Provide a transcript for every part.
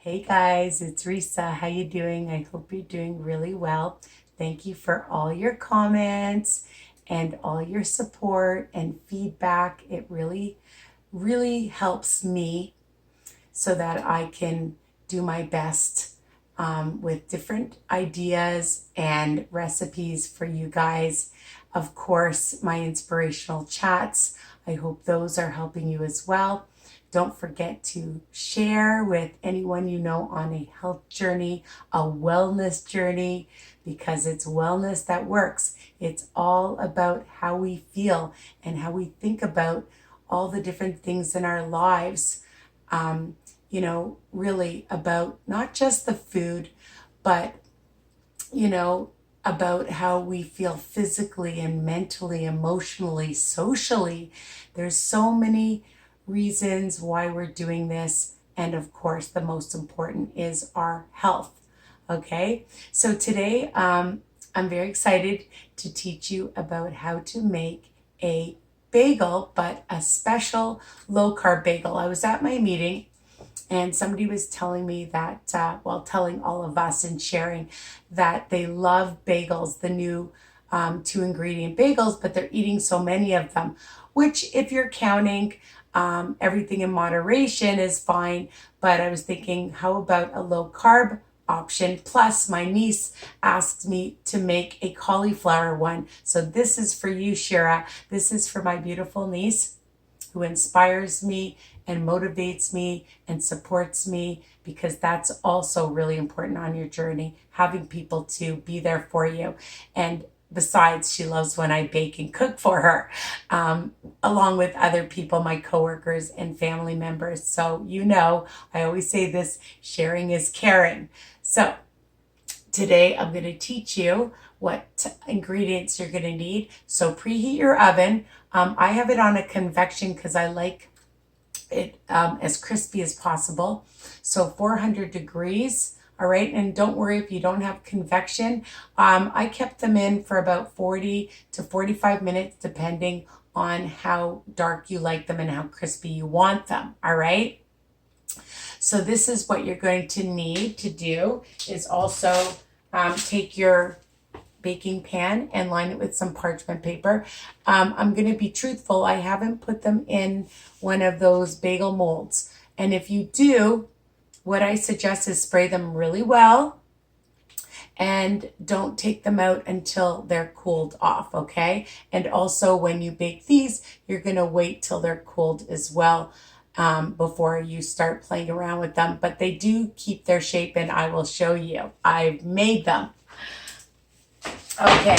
Hey guys, it's Risa. How you doing? I hope you're doing really well. Thank you for all your comments and all your support and feedback. It really helps me so that I can do my best with different ideas and recipes for you guys. Of course, my inspirational chats. I hope those are helping you as well. Don't forget to share with anyone you know on a health journey, a wellness journey, because it's wellness that works. It's all about how we feel and how we think about all the different things in our lives. Really about not just the food, but, about how we feel physically and mentally, emotionally, socially. There's so many reasons why we're doing this. And of course, the most important is our health. Okay. So today, I'm very excited to teach you about how to make a bagel, but a special low carb bagel. I was at my meeting and somebody was telling me that, telling all of us and sharing that they love bagels, the new 2 ingredient bagels, but they're eating so many of them, which if you're counting everything in moderation is fine. But I was thinking, how about a low carb option? Plus, my niece asked me to make a cauliflower one. So this is for you, Shira. This is for my beautiful niece who inspires me and motivates me and supports me, because that's also really important on your journey, having people to be there for you. And besides, she loves when I bake and cook for her, along with other people, my coworkers and family members. So, I always say this, sharing is caring. So today I'm going to teach you what ingredients you're going to need. So preheat your oven. I have it on a convection because I like it as crispy as possible. So 400 degrees. All right. And don't worry if you don't have convection. I kept them in for about 40 to 45 minutes, depending on how dark you like them and how crispy you want them. All right. So this is what you're going to need to do, is also take your baking pan and line it with some parchment paper. I'm going to be truthful. I haven't put them in one of those bagel molds. And if you do, what I suggest is spray them really well and don't take them out until they're cooled off, okay? And also when you bake these, you're going to wait till they're cooled as well before you start playing around with them. But they do keep their shape, and I will show you. I've made them. Okay,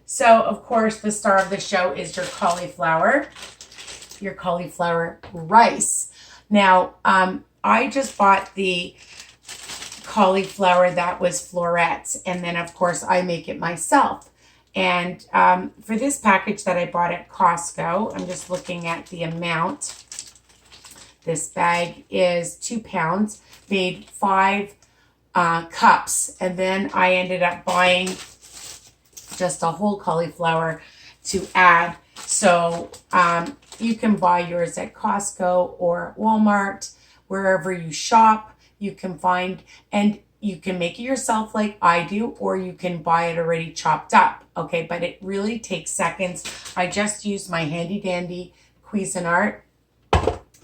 so of course the star of the show is your cauliflower rice. Now, I just bought the cauliflower that was florets, and then of course I make it myself. And for this package that I bought at Costco, I'm just looking at the amount. This bag is 2 pounds, made 5 cups, and then I ended up buying just a whole cauliflower to add. So you can buy yours at Costco or Walmart, wherever you shop. You can find, and you can make it yourself like I do, or you can buy it already chopped up. Okay, but it really takes seconds. I just used my handy dandy Cuisinart,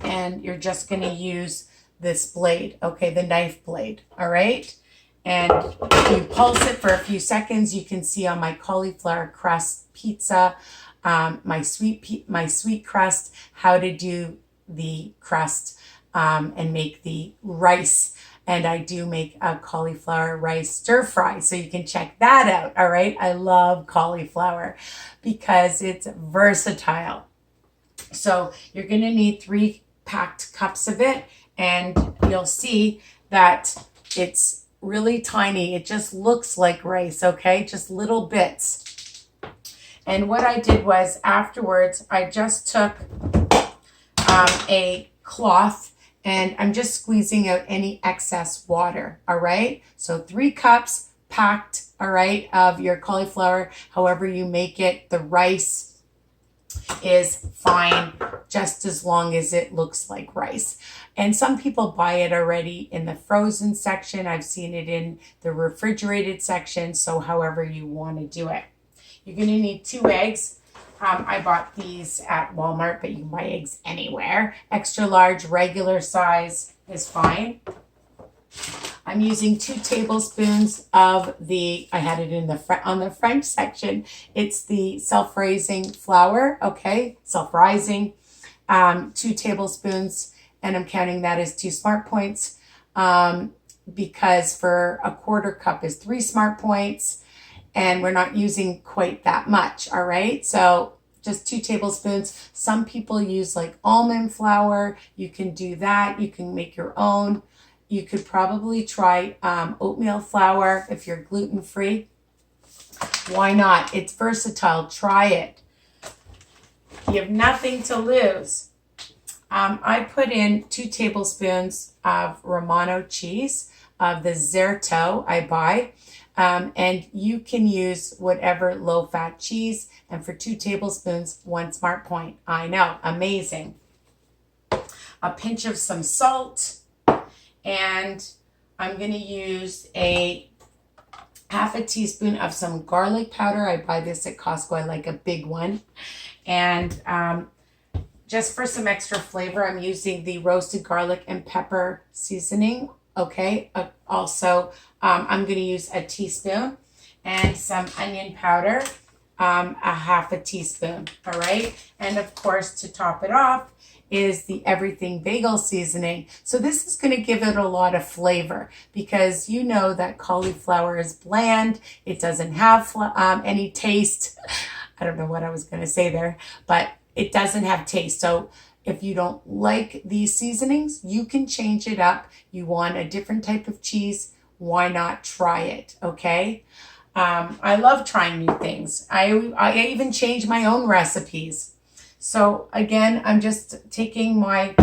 and you're just going to use this blade, okay, the knife blade. All right. And you pulse it for a few seconds. You can see on my cauliflower crust pizza, my sweet crust, how to do the crust and make the rice. And I do make a cauliflower rice stir fry, so you can check that out. All right. I love cauliflower because it's versatile. So you're going to need 3 packed cups of it, and you'll see that it's really tiny. It just looks like rice, okay? Just little bits. And what I did was afterwards, I just took a cloth and I'm just squeezing out any excess water, all right? So 3 cups packed, all right, of your cauliflower, however you make it, the rice, is fine, just as long as it looks like rice. And some people buy it already in the frozen section. I've seen it in the refrigerated section. So however you want to do it. You're going to need 2 eggs. I bought these at Walmart, but you can buy eggs anywhere. Extra large, regular size is fine. I'm using 2 tablespoons of I had it in on the French section. It's the self-raising flour, okay? Self-rising, 2 tablespoons, and I'm counting that as 2 smart points because for a 1/4 cup is 3 smart points, and we're not using quite that much, all right? So just 2 tablespoons. Some people use like almond flour. You can do that. You can make your own. You could probably try oatmeal flour if you're gluten-free. Why not? It's versatile. Try it. You have nothing to lose. I put in 2 tablespoons of Romano cheese, of the Zerto I buy. And you can use whatever low-fat cheese. And for 2 tablespoons, 1 smart point. I know, amazing. A pinch of some salt. And I'm going to use a 1/2 teaspoon of some garlic powder. I buy this at Costco. I like a big one. And just for some extra flavor, I'm using the roasted garlic and pepper seasoning. Okay. Also, I'm going to use a teaspoon and some onion powder, a 1/2 teaspoon. All right. And of course, to top it off is the everything bagel seasoning. So this is going to give it a lot of flavor because you know that cauliflower is bland. It doesn't have any taste. I don't know what I was going to say there, but it doesn't have taste. So if you don't like these seasonings, you can change it up. You want a different type of cheese, why not try it, okay? I love trying new things. I even change my own recipes. So again, I'm just taking my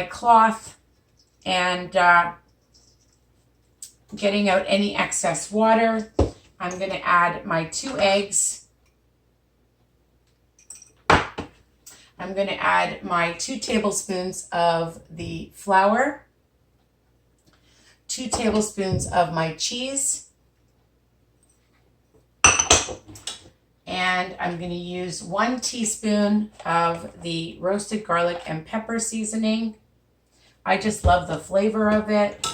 cloth and getting out any excess water. I'm going to add my 2 eggs. I'm going to add my 2 tablespoons of the flour, 2 tablespoons of my cheese, and I'm going to use 1 teaspoon of the roasted garlic and pepper seasoning. I just love the flavor of it.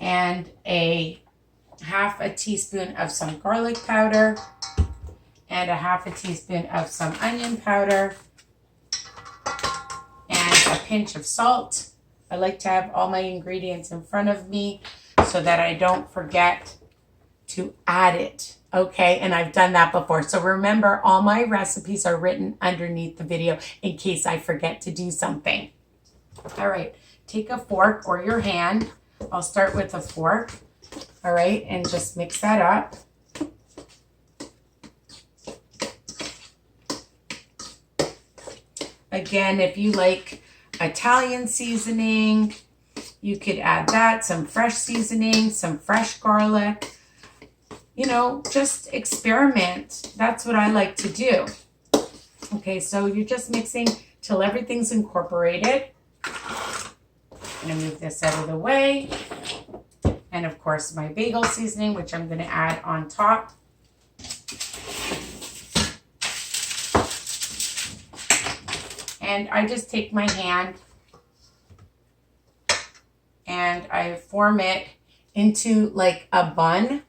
And a 1/2 teaspoon of some garlic powder and a 1/2 teaspoon of some onion powder and a pinch of salt. I like to have all my ingredients in front of me so that I don't forget to add it. Okay, and I've done that before. So remember, all my recipes are written underneath the video in case I forget to do something. All right, take a fork or your hand. I'll start with a fork. All right, and just mix that up. Again, if you like Italian seasoning, you could add that, some fresh seasoning, some fresh garlic. You know, just experiment. That's what I like to do. Okay, so you're just mixing till everything's incorporated. I'm going to move this out of the way. And of course, my bagel seasoning, which I'm going to add on top. And I just take my hand and I form it into like a bun.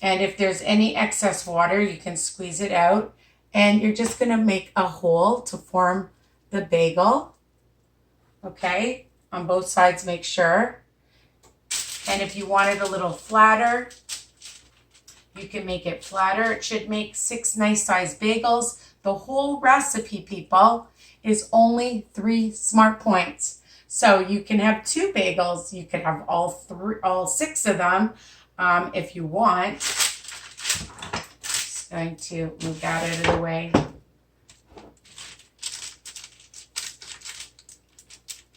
And if there's any excess water, you can squeeze it out. And you're just going to make a hole to form the bagel. Okay, on both sides, make sure. And if you want it a little flatter, you can make it flatter. It should make 6 nice sized bagels. The whole recipe, people, is only 3 smart points. So you can have 2 bagels. You can have all 6 of them if you want. Just going to move that out of the way.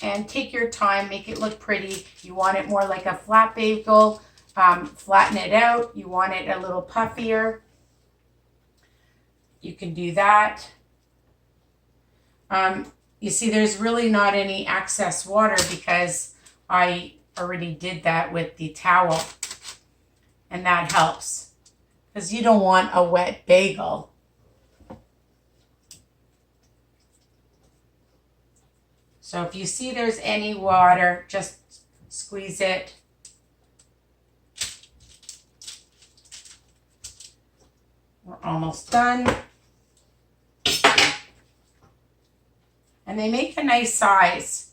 And take your time, make it look pretty. You want it more like a flat bagel, flatten it out. You want it a little puffier. You can do that. You see, there's really not any excess water because I already did that with the towel. And that helps because you don't want a wet bagel. So if you see there's any water, just squeeze it. We're almost done. And they make a nice size.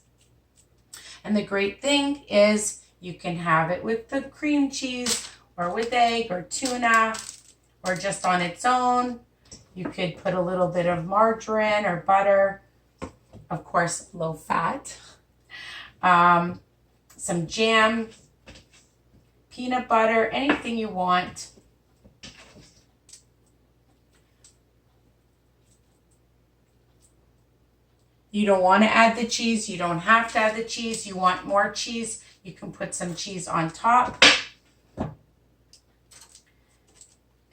And the great thing is you can have it with the cream cheese or with egg or tuna or just on its own. You could put a little bit of margarine or butter, of course, low fat, some jam, peanut butter, anything you want. You don't want to add the cheese. You don't have to add the cheese. You want more cheese, you can put some cheese on top.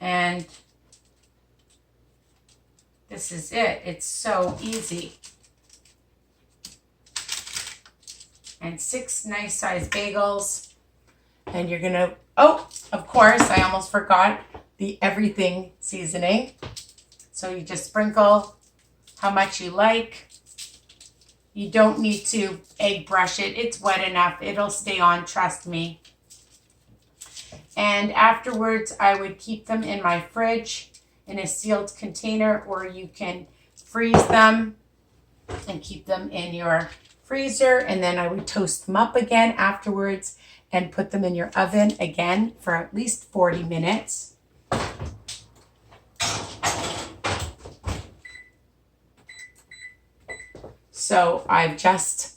And this is it. It's so easy. And 6 nice sized bagels. And you're going to, oh, of course, I almost forgot the everything seasoning. So you just sprinkle how much you like. You don't need to egg brush it. It's wet enough. It'll stay on, trust me. And afterwards, I would keep them in my fridge in a sealed container, or you can freeze them and keep them in your freezer. And then I would toast them up again afterwards and put them in your oven again for at least 40 minutes. So I've just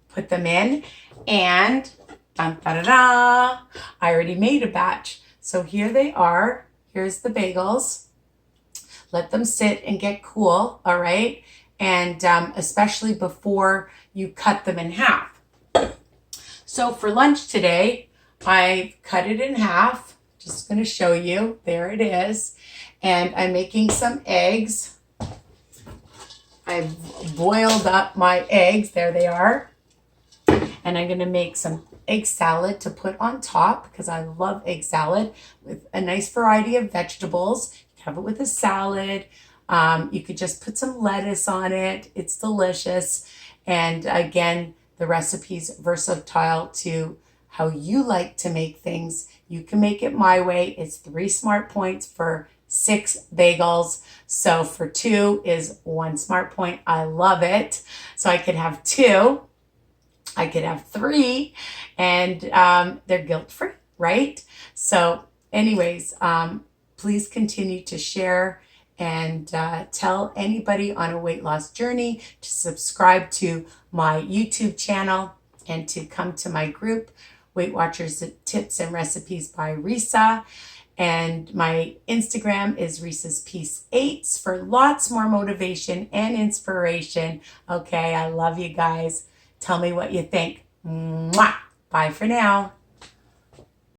put them in and dun, da, da, da, I already made a batch. So here they are. Here's the bagels. Let them sit and get cool, all right? And especially before you cut them in half. So for lunch today, I cut it in half. Just going to show you. There it is. And I'm making some eggs. I've boiled up my eggs. There they are. And I'm going to make some egg salad to put on top because I love egg salad with a nice variety of vegetables. You can have it with a salad. You could just put some lettuce on it. It's delicious. And again, the recipe's versatile to how you like to make things. You can make it my way. It's 3 smart points for 6 bagels. So for 2 is 1 smart point. I love it. So I could have 2. I could have 3, and they're guilt-free, right? So anyways, please continue to share and tell anybody on a weight loss journey to subscribe to my YouTube channel and to come to my group, Weight Watchers Tips and Recipes by Risa. And my Instagram is Risa's Piece 8 for lots more motivation and inspiration. Okay, I love you guys. Tell me what you think. Mwah! Bye for now.